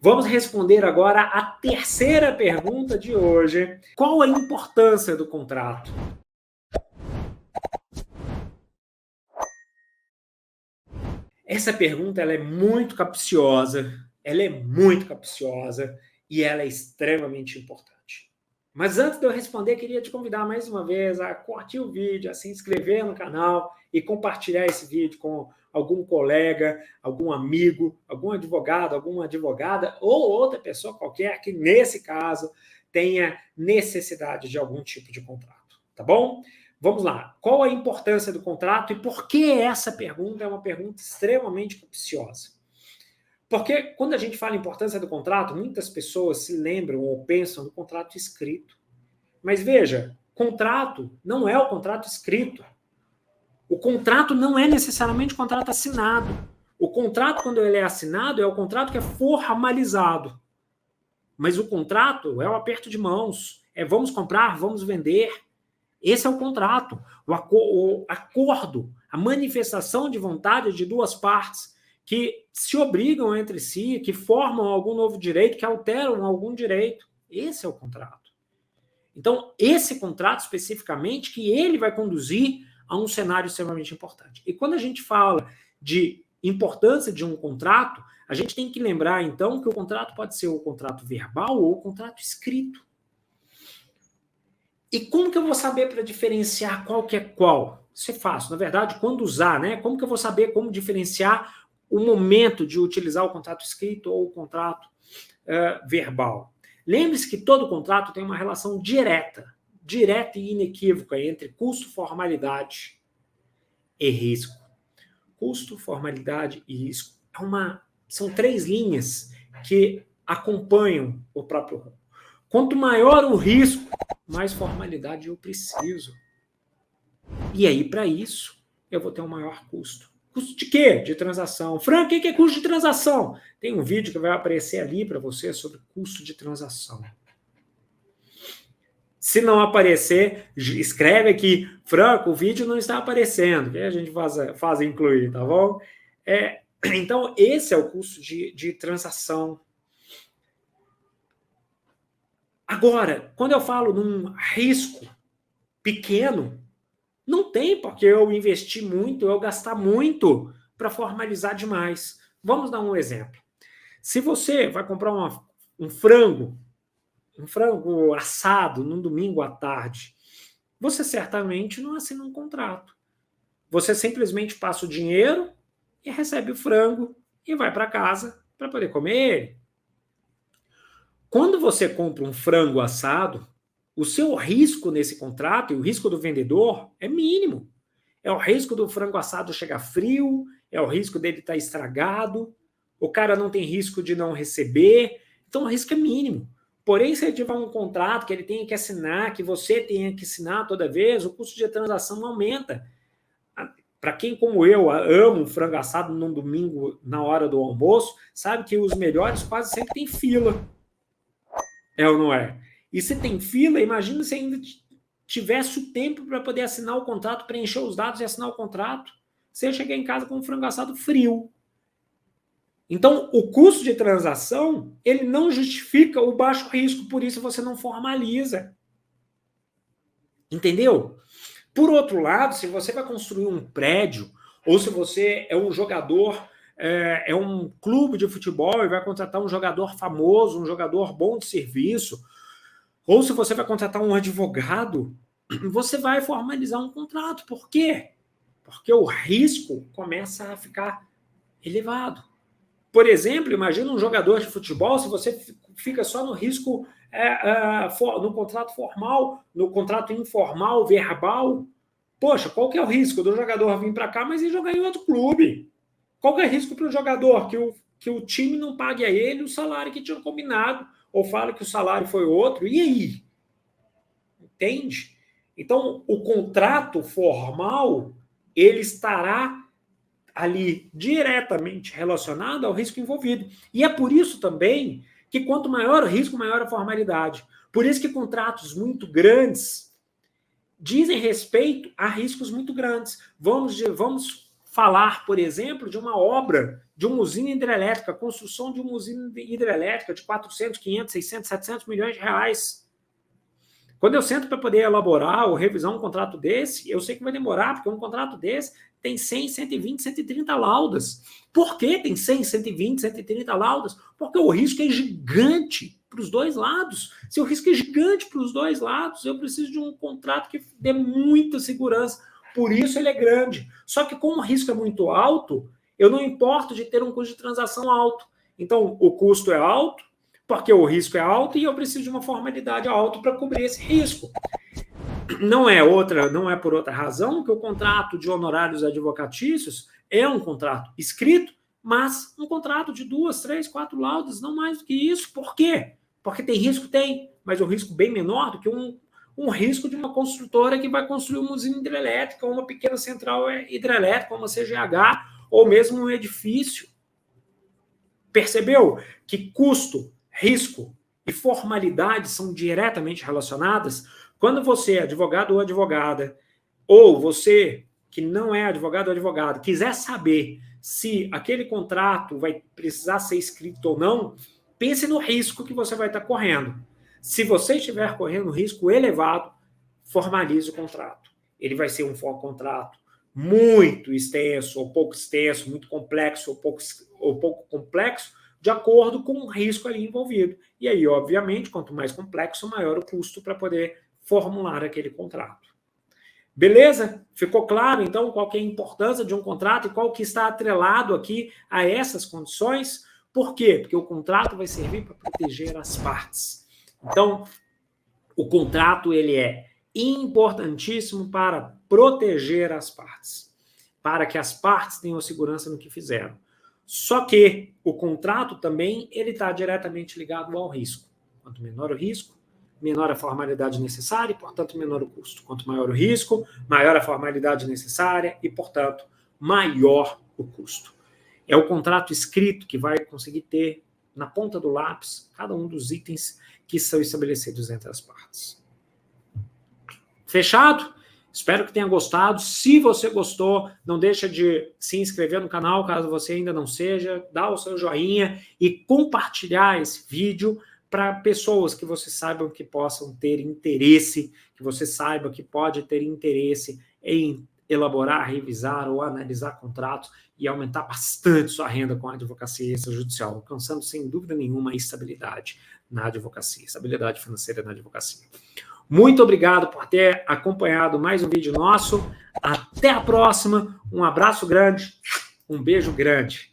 Vamos responder agora a terceira pergunta de hoje. Qual a importância do contrato? Essa pergunta ela é muito capciosa, e ela é extremamente importante. Mas antes de eu responder, queria te convidar mais uma vez a curtir o vídeo, a se inscrever no canal e compartilhar esse vídeo com algum colega, algum amigo, algum advogado, alguma advogada ou outra pessoa qualquer que, nesse caso, tenha necessidade de algum tipo de contrato, tá bom? Vamos lá. Qual a importância do contrato e por que essa pergunta é uma pergunta extremamente capciosa? Porque quando a gente fala em importância do contrato, muitas pessoas se lembram ou pensam no contrato escrito. Mas veja, contrato não é o contrato escrito. O contrato não é necessariamente contrato assinado. O contrato, quando ele é assinado, é o contrato que é formalizado. Mas o contrato é o aperto de mãos. É vamos comprar, vamos vender. Esse é o contrato. O acordo, a manifestação de vontade de duas partes que se obrigam entre si, que formam algum novo direito, que alteram algum direito. Esse é o contrato. Então, esse contrato especificamente, que ele vai conduzir a um cenário extremamente importante. E quando a gente fala de importância de um contrato, a gente tem que lembrar, então, que o contrato pode ser o contrato verbal ou o contrato escrito. E como que eu vou saber para diferenciar qual que é qual? Isso é fácil. Na verdade, quando usar, né? Como que eu vou saber como diferenciar o momento de utilizar o contrato escrito ou o contrato verbal? Lembre-se que todo contrato tem uma relação direta e inequívoca entre custo, formalidade e risco. Custo, formalidade e risco. São três linhas que acompanham o próprio ramo. Quanto maior o risco, mais formalidade eu preciso. E aí, para isso, eu vou ter um maior custo. Custo de quê? De transação. Fran, o que é custo de transação? Tem um vídeo que vai aparecer ali para você sobre custo de transação. Se não aparecer, escreve aqui, Franco, o vídeo não está aparecendo, que a gente faz incluir, tá bom? Então, esse é o custo de transação. Agora, quando eu falo num risco pequeno, não tem porque eu investir muito, eu gastar muito para formalizar demais. Vamos dar um exemplo. Se você vai comprar um frango assado num domingo à tarde, você certamente não assina um contrato. Você simplesmente passa o dinheiro e recebe o frango e vai para casa para poder comer ele. Quando você compra um frango assado, o seu risco nesse contrato e o risco do vendedor é mínimo. É o risco do frango assado chegar frio, é o risco dele estar estragado, o cara não tem risco de não receber, então o risco é mínimo. Porém, se ele tiver um contrato que ele tenha que assinar, que você tenha que assinar toda vez, o custo de transação aumenta. Para quem, como eu, ama um frango assado num domingo na hora do almoço, sabe que os melhores quase sempre tem fila. É ou não é? E se tem fila, imagina se ainda tivesse o tempo para poder assinar o contrato, preencher os dados e assinar o contrato. Você ia chegar em casa com um frango assado frio. Então, o custo de transação, ele não justifica o baixo risco, por isso você não formaliza. Entendeu? Por outro lado, se você vai construir um prédio, ou se você é um jogador, é um clube de futebol e vai contratar um jogador famoso, um jogador bom de serviço, ou se você vai contratar um advogado, você vai formalizar um contrato. Por quê? Porque o risco começa a ficar elevado. Por exemplo, imagina um jogador de futebol, se você fica só no risco, no contrato formal, no contrato informal, verbal, poxa, qual que é o risco do jogador vir para cá, mas ir jogar em outro clube? Qual que é o risco para o jogador? Que o time não pague a ele o salário que tinha combinado, ou fala que o salário foi outro, e aí? Entende? Então, o contrato formal, ele estará ali diretamente relacionado ao risco envolvido. E é por isso também que quanto maior o risco, maior a formalidade. Por isso que contratos muito grandes dizem respeito a riscos muito grandes. Vamos falar, por exemplo, de uma obra, de uma usina hidrelétrica, construção de uma usina hidrelétrica de 400, 500, 600, 700 milhões de reais. Quando eu sento para poder elaborar ou revisar um contrato desse, eu sei que vai demorar, porque um contrato desse tem 100, 120, 130 laudas. Por que tem 100, 120, 130 laudas? Porque o risco é gigante para os dois lados. Se o risco é gigante para os dois lados, eu preciso de um contrato que dê muita segurança. Por isso ele é grande. Só que como o risco é muito alto, eu não importo de ter um custo de transação alto. Então, o custo é alto, porque o risco é alto e eu preciso de uma formalidade alta para cobrir esse risco. Não é por outra razão que o contrato de honorários advocatícios é um contrato escrito, mas um contrato de 2, 3, 4 laudas, não mais do que isso. Por quê? Porque tem risco? Tem, mas um risco bem menor do que um risco de uma construtora que vai construir uma usina hidrelétrica, ou uma pequena central hidrelétrica, uma CGH, ou mesmo um edifício. Percebeu que custo, risco e formalidade são diretamente relacionadas? Quando você é advogado ou advogada, ou você que não é advogado ou advogado, quiser saber se aquele contrato vai precisar ser escrito ou não, pense no risco que você vai estar correndo. Se você estiver correndo risco elevado, formalize o contrato. Ele vai ser um contrato muito extenso ou pouco extenso, muito complexo ou pouco complexo, de acordo com o risco ali envolvido. E aí, obviamente, quanto mais complexo, maior o custo para poder formular aquele contrato. Beleza? Ficou claro, então, qual que é a importância de um contrato e qual que está atrelado aqui a essas condições? Por quê? Porque o contrato vai servir para proteger as partes. Então, o contrato ele é importantíssimo para proteger as partes, para que as partes tenham segurança no que fizeram. Só que o contrato também ele está diretamente ligado ao risco. Quanto menor o risco, menor a formalidade necessária e, portanto, menor o custo. Quanto maior o risco, maior a formalidade necessária e, portanto, maior o custo. É o contrato escrito que vai conseguir ter, na ponta do lápis, cada um dos itens que são estabelecidos entre as partes. Fechado? Espero que tenha gostado. Se você gostou, não deixa de se inscrever no canal, caso você ainda não seja, dá o seu joinha e compartilhar esse vídeo para pessoas que você saiba que possam ter interesse, que você saiba que pode ter interesse em elaborar, revisar ou analisar contratos e aumentar bastante sua renda com a advocacia extrajudicial, alcançando sem dúvida nenhuma a estabilidade na advocacia, estabilidade financeira na advocacia. Muito obrigado por ter acompanhado mais um vídeo nosso. Até a próxima. Um abraço grande, um beijo grande.